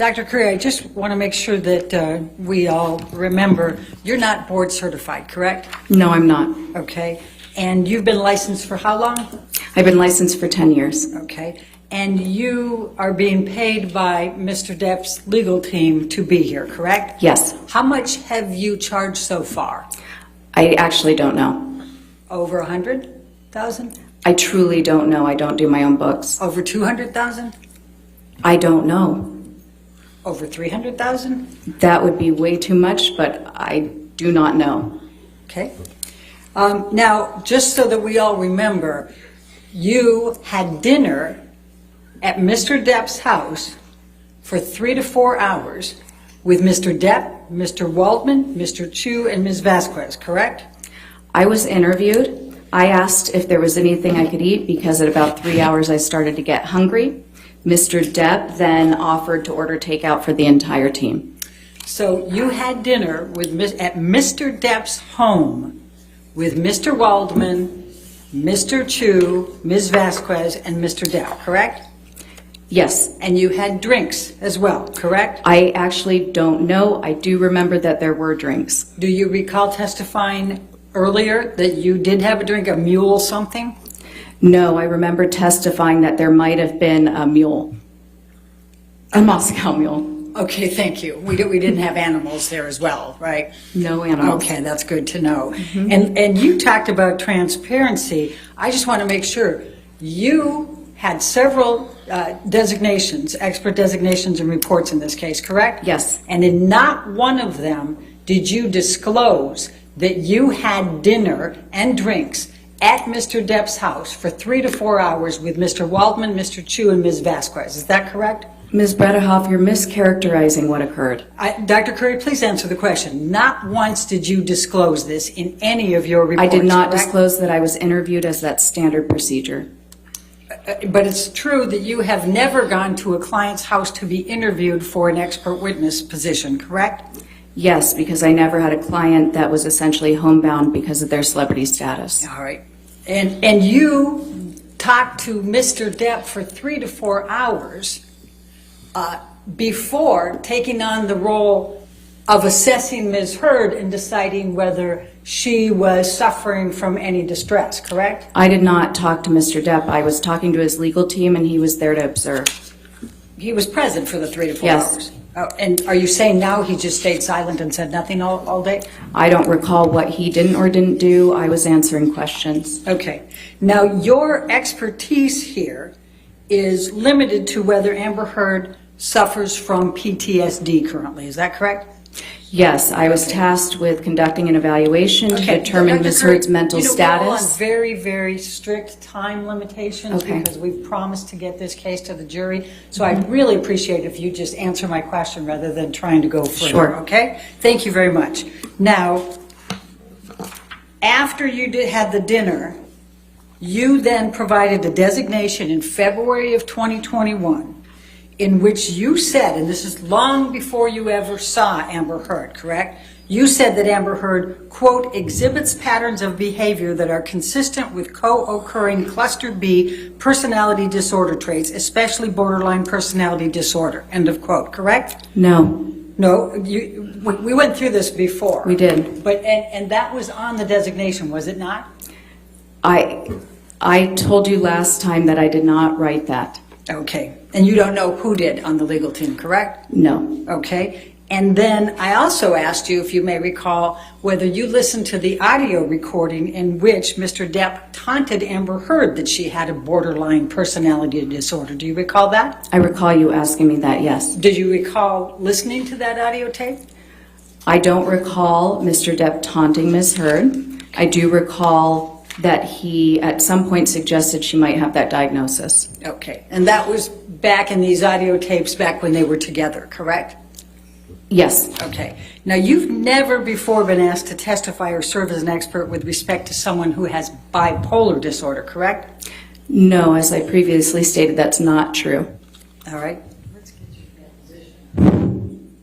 Dr. Curry, I just want to make sure that we all remember, you're not board certified, correct? No, I'm not. Okay. And you've been licensed for how long? I've been licensed for 10 years. Okay. And you are being paid by Mr. Depp's legal team to be here, correct? Yes. How much have you charged so far? I actually don't know. Over 100,000? I truly don't know. I don't do my own books. Over 200,000? I don't know. Over 300,000? That would be way too much, but I do not know. Okay. Now, just so that we all remember, you had dinner at Mr. Depp's house for 3 to 4 hours with Mr. Depp, Mr. Waldman, Mr. Chu, and Ms. Vasquez, correct? I was interviewed. I asked if there was anything I could eat because at about 3 hours I started to get hungry. Mr. Depp then offered to order takeout for the entire team. So you had dinner with at Mr. Depp's home with Mr. Waldman, Mr. Chu, Ms. Vasquez, and Mr. Depp, correct? Yes. And you had drinks as well, correct? I actually don't know. I do remember that there were drinks. Do you recall testifying earlier that you did have a drink, a mule something? No, I remember testifying that there might have been a mule, a Moscow mule. Okay, thank you. We didn't have animals there as well, right? No animals. Okay, that's good to know. And you talked about transparency. I just want to make sure you had several designations, expert designations and reports in this case, correct? Yes. And in not one of them did you disclose that you had dinner and drinks at Mr. Depp's house for 3 to 4 hours with Mr. Waldman, Mr. Chu, and Ms. Vasquez. Is that correct? Ms. Bredehoff, you're mischaracterizing what occurred. Dr. Curry, please answer the question. Not once did you disclose this in any of your reports, I did not correct? disclose that I was interviewed as that standard procedure. But it's true that you have never gone to a client's house to be interviewed for an expert witness position, correct? Yes, because I never had a client that was essentially homebound because of their celebrity status. All right. And you talked to Mr. Depp for 3 to 4 hours before taking on the role of assessing Ms. Heard and deciding whether she was suffering from any distress, correct? I did not talk to Mr. Depp. I was talking to his legal team and he was there to observe. He was present for the 3 to 4 Yes. hours. Oh, and are you saying now he just stayed silent and said nothing all day? I don't recall what he didn't or didn't do. I was answering questions. Okay. Now, your expertise here is limited to whether Amber Heard suffers from PTSD currently. Is that correct? Yes, I was tasked with conducting an evaluation to determine Dr. Ms. Curry, Heard's mental We're all on status. very, very strict time limitations Okay. because we've promised to get this case to the jury. So I'd really appreciate if you just answer my question rather than trying to go further. Sure. Okay? Thank you very much. Now, after you had the dinner, you then provided a designation in February of 2021 in which you said, and this is long before you ever saw Amber Heard, correct? You said that Amber Heard, quote, exhibits patterns of behavior that are consistent with co-occurring cluster B personality disorder traits, especially borderline personality disorder, end of quote, correct? No, No, we went through this before. we did. But, and that was on the designation, was it not? I told you last time that I did not write that. Okay, and you don't know who did on the legal team, correct? No. Okay, and then I also asked you, if you may recall, whether you listened to the audio recording in which Mr. Depp taunted Amber Heard that she had a borderline personality disorder. Do you recall that? I recall you asking me that, yes. Did you recall listening to that audio tape? I don't recall Mr. Depp taunting Ms. Heard. I do recall that he at some point suggested she might have that diagnosis. Okay, and that was back in these audio tapes back when they were together, correct? Yes. Okay. Now, you've never before been asked to testify or serve as an expert with respect to someone who has bipolar disorder, correct? No, as I previously stated, that's not true. All right. Let's get you in that position.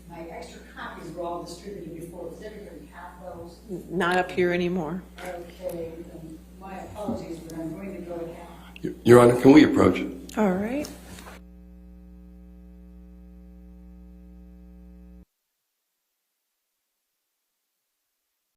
My extra copies were all distributed before. Does everybody have those? Not up here anymore. Okay. My apologies, but I'm going to go ahead. Your Honor, can we approach? All right.